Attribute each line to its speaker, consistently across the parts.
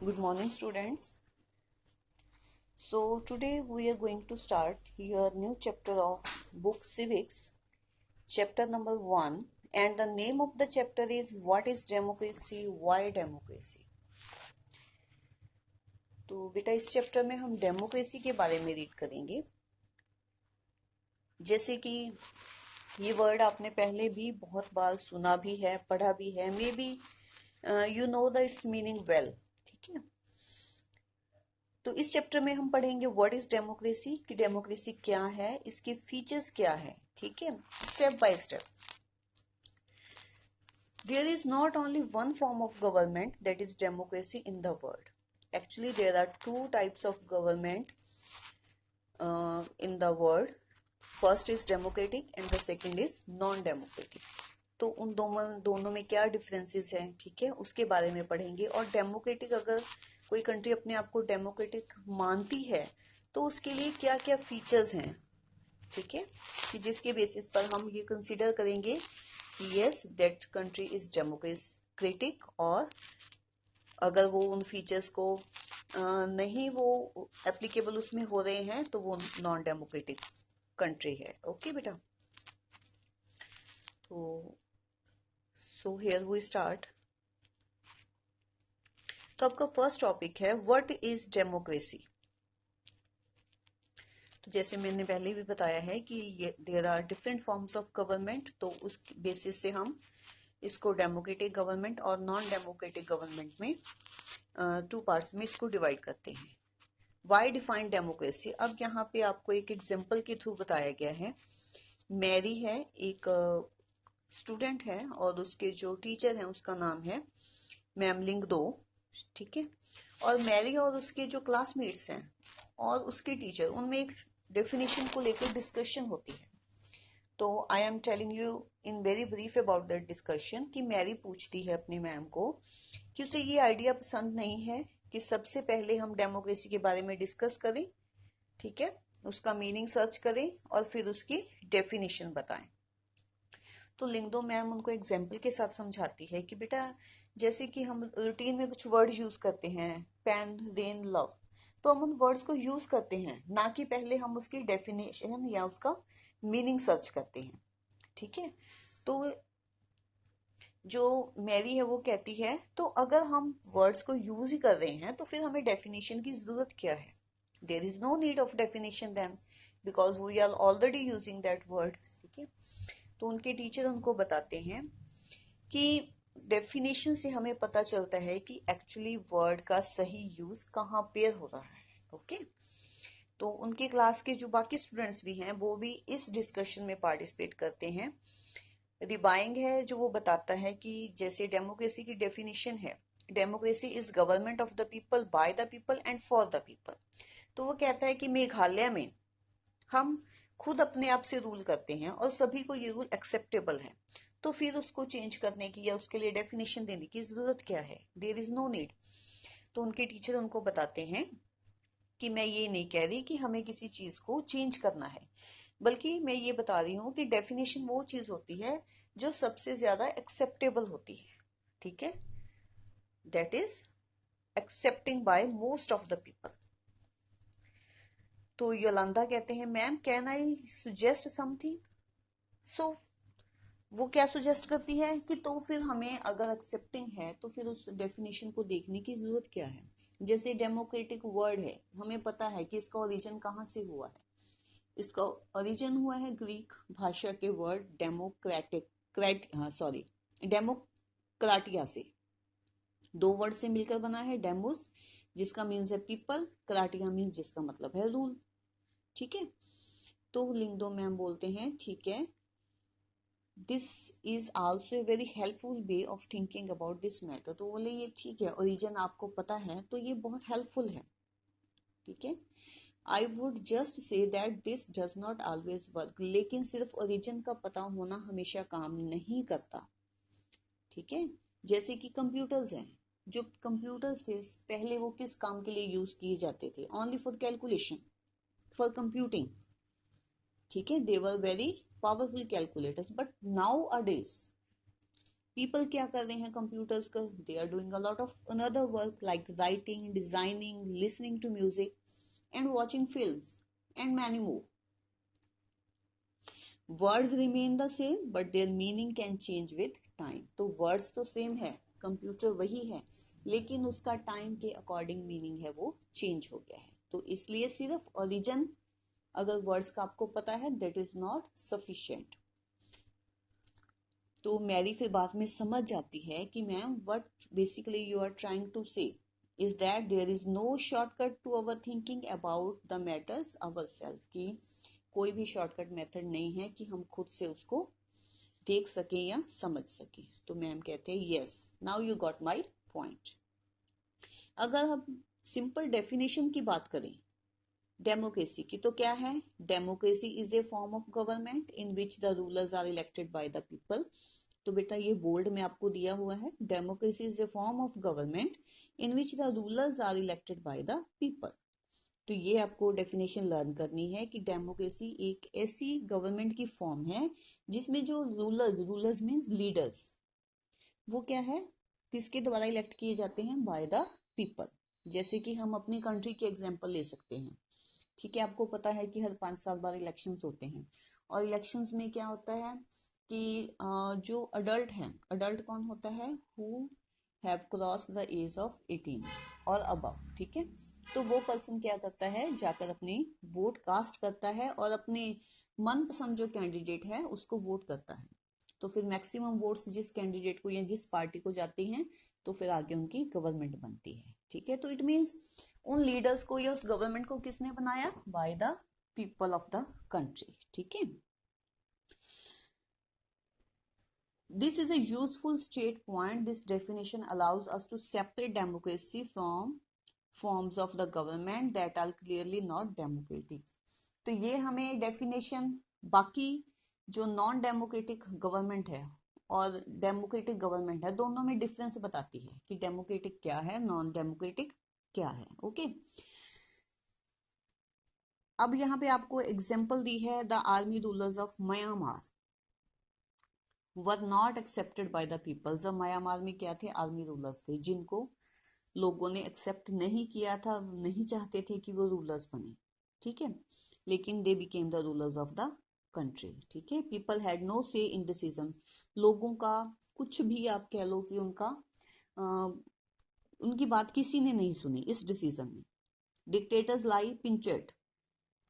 Speaker 1: Good morning, students. So today we are going to start your new chapter of book Civics, chapter number 1, and the name of the chapter is What is Democracy? Why Democracy? तो बेटा इस chapter में हम democracy के बारे में read करेंगे। जैसे कि ये वर्ड आपने पहले भी बहुत बार सुना भी है, पढ़ा भी है, maybe you know the its meaning well. ठीक है, तो इस चैप्टर में हम पढ़ेंगे व्हाट इज डेमोक्रेसी, कि डेमोक्रेसी क्या है, इसके फीचर्स क्या है। ठीक है, step by step. There is not only one form of government that is democracy in the world. Actually there are two types of government in the world. First is democratic and the second is non democratic. तो उन दोनों में क्या differences हैं, ठीक है, उसके बारे में पढ़ेंगे। और डेमोक्रेटिक, अगर कोई कंट्री अपने आप को डेमोक्रेटिक मानती है तो उसके लिए क्या क्या फीचर्स हैं, ठीक है, कि जिसके बेसिस पर हम ये कंसीडर करेंगे कि yes that country is democratic, और अगर वो उन फीचर्स को नहीं वो एप्लीकेबल उसमें हो रहे हैं तो वो नॉन डेमोक्रेटिक कंट्री है। ओके बेटा, तो सो हियर वी स्टार्ट। तो आपका फर्स्ट टॉपिक है व्हाट इज डेमोक्रेसी। तो जैसे मैंने पहले भी बताया है कि there are different forms of government, तो उस बेसिस से हम इसको डेमोक्रेटिक गवर्नमेंट और नॉन डेमोक्रेटिक गवर्नमेंट में टू पार्ट्स में इसको डिवाइड करते हैं। व्हाई डिफाइन डेमोक्रेसी, अब यहाँ पे आपको एक एग्जांपल के थ्रू बताया गया है। मैरी है, एक स्टूडेंट है, और उसके जो टीचर हैं उसका नाम है मैम लिंगदो। ठीक है, और मैरी और उसके जो क्लासमेट्स हैं और उसके टीचर, उनमें एक डेफिनेशन को लेकर डिस्कशन होती है। तो I am telling you in very brief about that discussion कि मैरी पूछती है अपनी मैम को कि उसे ये आइडिया पसंद नहीं है कि सबसे पहले हम डेमोक्रेसी के बारे में डिस्कस करें, ठीक है, उसका मीनिंग सर्च करें और फिर उसकी डेफिनेशन बताएं। तो लिंगदो मैम उनको एग्जाम्पल के साथ समझाती है कि बेटा जैसे कि हम रूटीन में कुछ वर्ड यूज करते हैं, पेन, रेन, लव, तो हम उन वर्ड्स को यूज करते हैं, ना कि पहले हम उसकी डेफिनेशन या उसका मीनिंग सर्च करते हैं। ठीक है, तो जो मैरी है वो कहती है तो अगर हम वर्ड्स को यूज ही कर रहे हैं तो फिर हमें डेफिनेशन की जरूरत क्या है। There is no need of definition then, because we are already using that word. ठीक है, तो उनके टीचर उनको बताते हैं कि डेफिनेशन से हमें पता चलता है कि एक्चुअली वर्ड का सही यूज कहाँ पेयर हो रहा है। ओके, तो उनके क्लास के जो बाकी स्टूडेंट्स भी हैं वो भी इस डिस्कशन में पार्टिसिपेट करते हैं। रिबाइंग है जो वो बताता है कि जैसे डेमोक्रेसी की डेफिनेशन है, democracy is government of the people, bye the people and for the people. तो वो कहता है कि मेघालय में हम खुद अपने आप से रूल करते हैं और सभी को ये रूल एक्सेप्टेबल है, तो फिर उसको चेंज करने की या उसके लिए डेफिनेशन देने की जरूरत क्या है, देयर इज नो नीड। तो उनके टीचर उनको बताते हैं कि मैं ये नहीं कह रही कि हमें किसी चीज को चेंज करना है, बल्कि मैं ये बता रही हूँ कि डेफिनेशन वो चीज होती है जो सबसे ज्यादा एक्सेप्टेबल होती है। ठीक है, that is accepting by most of the people. तो योलंदा कहते हैं ma'am can I suggest something. So वो क्या सुजेस्ट करती है कि तो फिर हमें अगर एक्सेप्टिंग है तो फिर उस डेफिनेशन को देखने की जरूरत क्या है। जैसे डेमोक्रेटिक वर्ड है, हमें पता है कि इसका ओरिजिन कहाँ से हुआ है। इसका ओरिजिन हुआ है ग्रीक भाषा के वर्ड डेमोक्रेटिक, डेमोक्राटिया से। दो वर्ड से मिलकर बना है, डेमोस जिसका मीन्स है पीपल, क्राटिया मीन्स जिसका मतलब है रूल। ठीक है, तो लिंगदो मैम बोलते हैं ठीक है, this is also a very helpful way of thinking about this matter. तो बोले ये ठीक है, ओरिजिन आपको पता है तो ये बहुत हेल्पफुल है। ठीक है, I would just say that this does not always work, लेकिन सिर्फ ओरिजिन का पता होना हमेशा काम नहीं करता। ठीक है, जैसे कि कंप्यूटर्स हैं, जो कंप्यूटर्स थे पहले वो किस काम के लिए यूज किए जाते थे, only for calculation, for computing. ठीक है, they were very powerful calculators, but nowadays people क्या कर रहे हैं कंप्यूटर्स का? They are doing a lot of another work like writing, designing, listening to music and watching films and many more. Words remain the same but their meaning can change with time. तो words तो same है, computer वही है, लेकिन उसका time के according meaning है वो चेंज हो गया है. तो इसलिए सिर्फ ओरिजिन अगर वर्ड्स का आपको पता है दैट इज नॉट सफिशिएंट. तो मैरी फिर बाद में समझ जाती है कि ma'am what basically you are trying to say is that there is no shortcut to our thinking about the matters our self. की कोई भी शॉर्टकट मेथड नहीं है कि हम खुद से उसको देख सके या समझ सके. तो मैम कहते हैं yes, now you got my point. अगर हम सिंपल डेफिनेशन की बात करें डेमोक्रेसी की, तो क्या है? Democracy is a form of government in which the rulers are elected by the people. तो बेटा ये बोल्ड में आपको दिया हुआ है, democracy is a form of government in which the rulers are elected by the people. तो ये आपको डेफिनेशन लर्न करनी है कि डेमोक्रेसी एक ऐसी गवर्नमेंट की फॉर्म है जिसमें जो रूलर्स मींस लीडर्स, वो क्या है, किसके द्वारा इलेक्ट किए जाते हैं? Bye the people. जैसे कि हम अपनी कंट्री की एग्जांपल ले सकते हैं. ठीक है, आपको पता है कि हर 5 साल बाद इलेक्शंस होते हैं, और इलेक्शंस में क्या होता है कि जो अडल्ट हैं, अडल्ट कौन होता है? Who have crossed the age of 18 और अबव. ठीक है, तो वो पर्सन क्या करता है, जाकर अपनी वोट कास्ट करता है और अपने मनपसंद जो कैंडिडेट है उसको वोट करता है. तो फिर मैक्सिमम वोट्स जिस कैंडिडेट को या जिस पार्टी को जाती हैं तो फिर आगे उनकी गवर्नमेंट बनती है. ठीक है, तो इट मीन्स उन लीडर्स को या उस गवर्नमेंट को किसने बनाया? Bye the people of the country. ठीक है, this is a useful state point. This definition allows us to separate democracy from forms of the government that are clearly not democratic. तो ये हमें डेफिनेशन बाकी जो नॉन डेमोक्रेटिक गवर्नमेंट है और democratic government है दोनों में डिफरेंस बताती है कि डेमोक्रेटिक क्या है, नॉन डेमोक्रेटिक क्या है. ओके, अब यहाँ पे आपको एग्जांपल दी है, the army rulers of Myanmar were not accepted by the people. जब म्यांमार में क्या थे? आर्मी रूलर्स थे जिनको लोगों ने एक्सेप्ट नहीं किया था, नहीं चाहते थे कि वो रूलर्स बने. ठीक है, लेकिन they became the rulers of the country. ठीक है, पीपल हैड नो से इन डिसीजन. लोगों का कुछ भी आप कह लो कि उनकी बात किसी ने नहीं सुनी इस डिसीजन में. डिक्टेटर्स लाई पिंचेट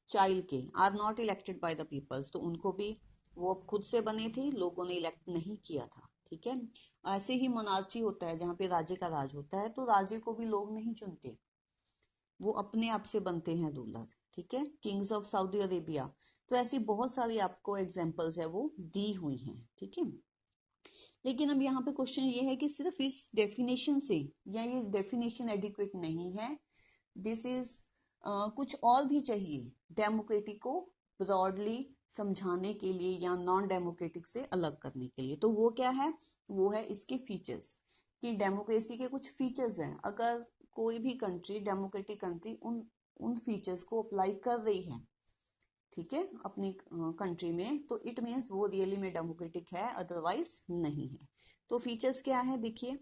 Speaker 1: चाइल्ड के are not elected by the peoples. तो उनको भी वो खुद से बने थे, लोगों ने इलेक्ट नहीं किया था. ठीक है, ऐसे ही मोनार्ची होता है जहां पे राजे का राज होता है, तो राजे को भी लोग नहीं चुनते, वो अपने आप से बनते हैं रूलर. ठीक है, किंग्स ऑफ सऊदी अरेबिया. तो ऐसी बहुत सारी आपको एग्जांपल्स है वो दी हुई हैं. ठीक है, लेकिन अब यहाँ पे क्वेश्चन ये है कि सिर्फ इस डेफिनेशन से या ये डेफिनेशन एडिक्वेट नहीं है, दिस इज कुछ और भी चाहिए डेमोक्रेटिक को ब्रॉडली समझाने के लिए या नॉन डेमोक्रेटिक से अलग करने के लिए. तो वो क्या है? वो है इसके फीचर्स, कि डेमोक्रेसी के कुछ फीचर्स हैं. अगर कोई भी कंट्री, डेमोक्रेटिक कंट्री, उन फीचर्स को अप्लाई कर रही है, ठीक है, अपनी कंट्री में, तो इट मीन्स वो रियली में डेमोक्रेटिक है, अदरवाइज नहीं है. तो फीचर्स क्या है? देखिए,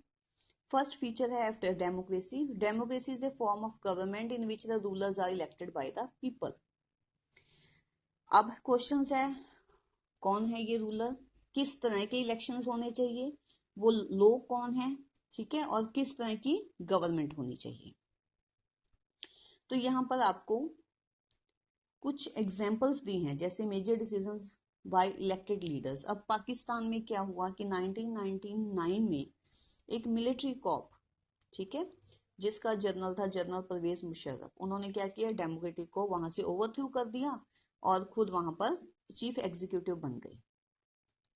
Speaker 1: फर्स्ट फीचर है after democracy. Democracy is a form of government in which the rulers are elected by the people. अब क्वेश्चन है, कौन है ये रूलर, किस तरह के इलेक्शंस होने चाहिए, वो लोग कौन है, ठीक है, और किस तरह की गवर्नमेंट होनी चाहिए. तो यहां पर आपको कुछ एग्जाम्पल्स दी हैं, जैसे major decisions by elected leaders. अब पाकिस्तान में क्या हुआ कि 1999 में एक मिलिट्री कॉप, ठीक है, जिसका जनरल था जनरल परवेज मुशर्रफ, उन्होंने क्या किया, डेमोक्रेटिक को वहां से ओवरथ्रो कर दिया और खुद वहां पर चीफ एग्जीक्यूटिव बन गए.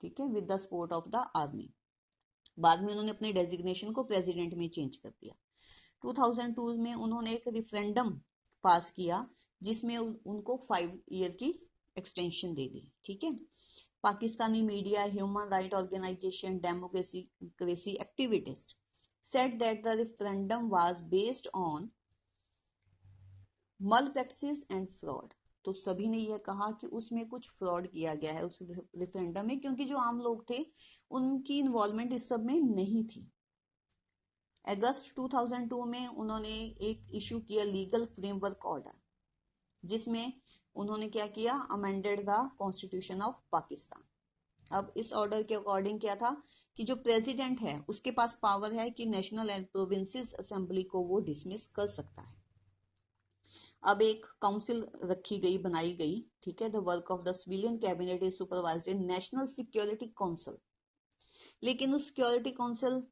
Speaker 1: ठीक है, with the support of the army. बाद में उन्होंने अपने डेजिग्नेशन को प्रेसिडेंट में चेंज कर दिया. 2002 में उन्होंने एक रिफरेंडम पास किया जिसमें उनको 5 ईयर की एक्सटेंशन दे दी. ठीक है, Pakistani media, human right organisation, democracy activist said that the referendum was based on malpractice and fraud. तो सभी ने यह कहा कि उसमें कुछ फ्रॉड किया गया है उस रेफरेंडम में, क्योंकि जो आम लोग थे उनकी इन्वॉल्वमेंट इस सब में नहीं थी। अगस्त 2002 में उन्होंने एक इशू किया लीगल फ्रेमवर्क ऑर्डर, जिसमें उन्होंने क्या किया, amended the constitution of Pakistan. अब इस ऑर्डर के अकॉर्डिंग क्या था कि जो प्रेसिडेंट है उसके पास पावर है कि नेशनल एंड प्रोविंसेस असेंबली को वो डिसमिस कर सकता है। अब एक काउंसिल रखी गई, बनाई गई, ठीक है। The work of the civilian cabinet is supervised in national security council. लेकिन उस सिक्योरिटी काउंसिल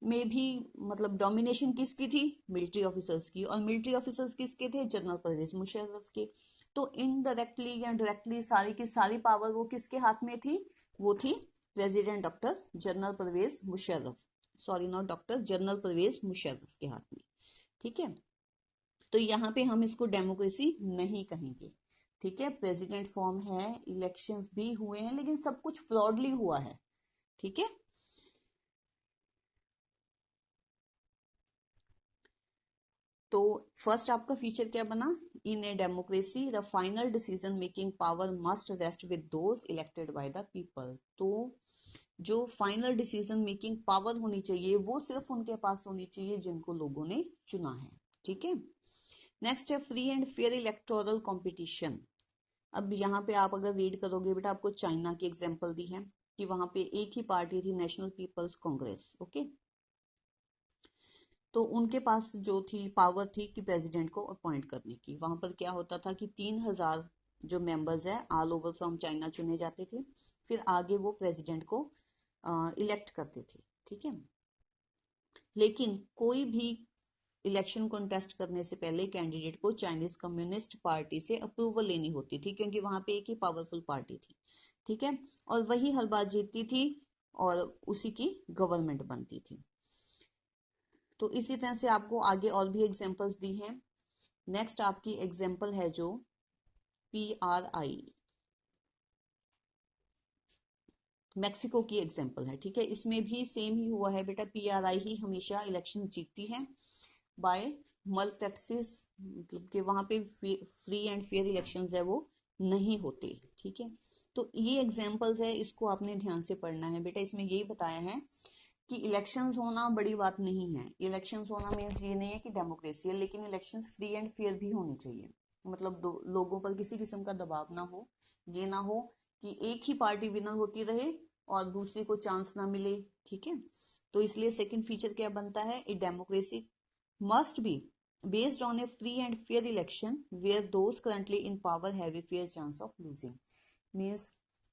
Speaker 1: में भी मतलब डोमिनेशन किसकी थी, मिलिट्री ऑफिसर्स की, और मिलिट्री ऑफिसर्स किसके थे, जनरल परवेज मुशर्रफ के। तो इनडायरेक्टली या डायरेक्टली सारी की सारी पावर वो किसके हाथ में थी, वो थी president doctor general Pervez Musharraf, sorry not doctor, general Pervez Musharraf के हाथ में, ठीक है। तो यहाँ पे हम इसको डेमोक्रेसी नहीं कहेंगे, ठीक है। प्रेसिडेंट फॉर्म है, इलेक्शंस भी हुए हैं, लेकिन सब कुछ फ्रॉडली हुआ है, ठीक है। तो फर्स्ट आपका फीचर क्या बना, in a democracy the final decision making power must rest with those elected by the people. तो जो फाइनल डिसीजन मेकिंग पावर होनी चाहिए वो सिर्फ उनके पास होनी चाहिए जिनको लोगों ने चुना है, ठीक है। नेक्स्ट है free and fair electoral competition. अब यहाँ पे आप अगर रीड करोगे बेटा, आपको चाइना की एग्जांपल दी है कि वहां पे एक ही पार्टी थी, नेशनल पीपल्स कांग्रेस, ओके। तो उनके पास जो थी पावर थी कि प्रेसिडेंट को अपॉइंट करने की। वहां पर क्या होता था कि 3000 जो मेंबर्स है ऑल ओवर फ्रॉम चाइना चुने जाते थे, फिर आगे वो प्रेसिडेंट को इलेक्ट करते थे, ठीक है। लेकिन कोई भी इलेक्शन कॉन्टेस्ट करने से पहले कैंडिडेट को चाइनीज कम्युनिस्ट पार्टी से अप्रूवल लेनी होती थी, क्योंकि वहां पे एक ही पावरफुल पार्टी थी, ठीक है। और वही हर बार जीतती थी और उसी की गवर्नमेंट बनती थी। तो इसी तरह से आपको आगे और भी एग्जांपल्स दी हैं। नेक्स्ट आपकी एग्जांपल है जो PRI, मैक्सिको की एग्जांपल है, ठीक है। इसमें भी सेम ही हुआ है बेटा, PRI ही हमेशा इलेक्शन जीतती है बाय मल प्रैक्टिस, मतलब कि वहां पे फ्री एंड फेयर इलेक्शंस है वो नहीं होते, ठीक है। तो ये एग्जांपल्स है, इसको आपने ध्यान से पढ़ना है बेटा। इसमें यही बताया है कि इलेक्शंस होना बड़ी बात नहीं है। इलेक्शंस होना मीन्स ये नहीं है कि डेमोक्रेसी है, लेकिन इलेक्शंस फ्री एंड फेयर भी होनी चाहिए। मतलब लोगों पर किसी किस्म का दबाव ना हो, ये ना हो कि एक ही पार्टी विनर होती रहे और दूसरी को चांस ना मिले, ठीक है। तो इसलिए सेकंड फीचर क्या बनता है, a democracy must be based on a free and fair election where those currently in power have a fair chance of losing। means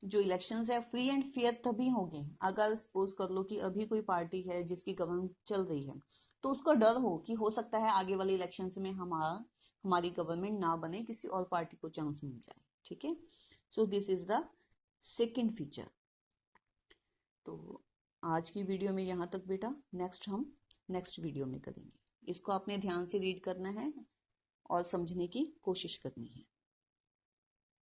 Speaker 1: जो इलेक्शंस है फ्री एंड फेयर तभी होंगे अगर सपोज कर लो कि अभी कोई पार्टी है जिसकी गवर्नमेंट चल रही है, तो उसको डर हो कि हो सकता है आगे वाले इलेक्शंस में हमारी गवर्नमेंट ना बने, किसी और पार्टी को चांस मिल जाए, ठीक है। So this is the second feature. तो आज की वीडियो में यहाँ तक बेटा, नेक्स्ट हम नेक्स्ट वीडियो में करेंगे। इसको आपने ध्यान से रीड करना है और समझने की कोशिश करनी है।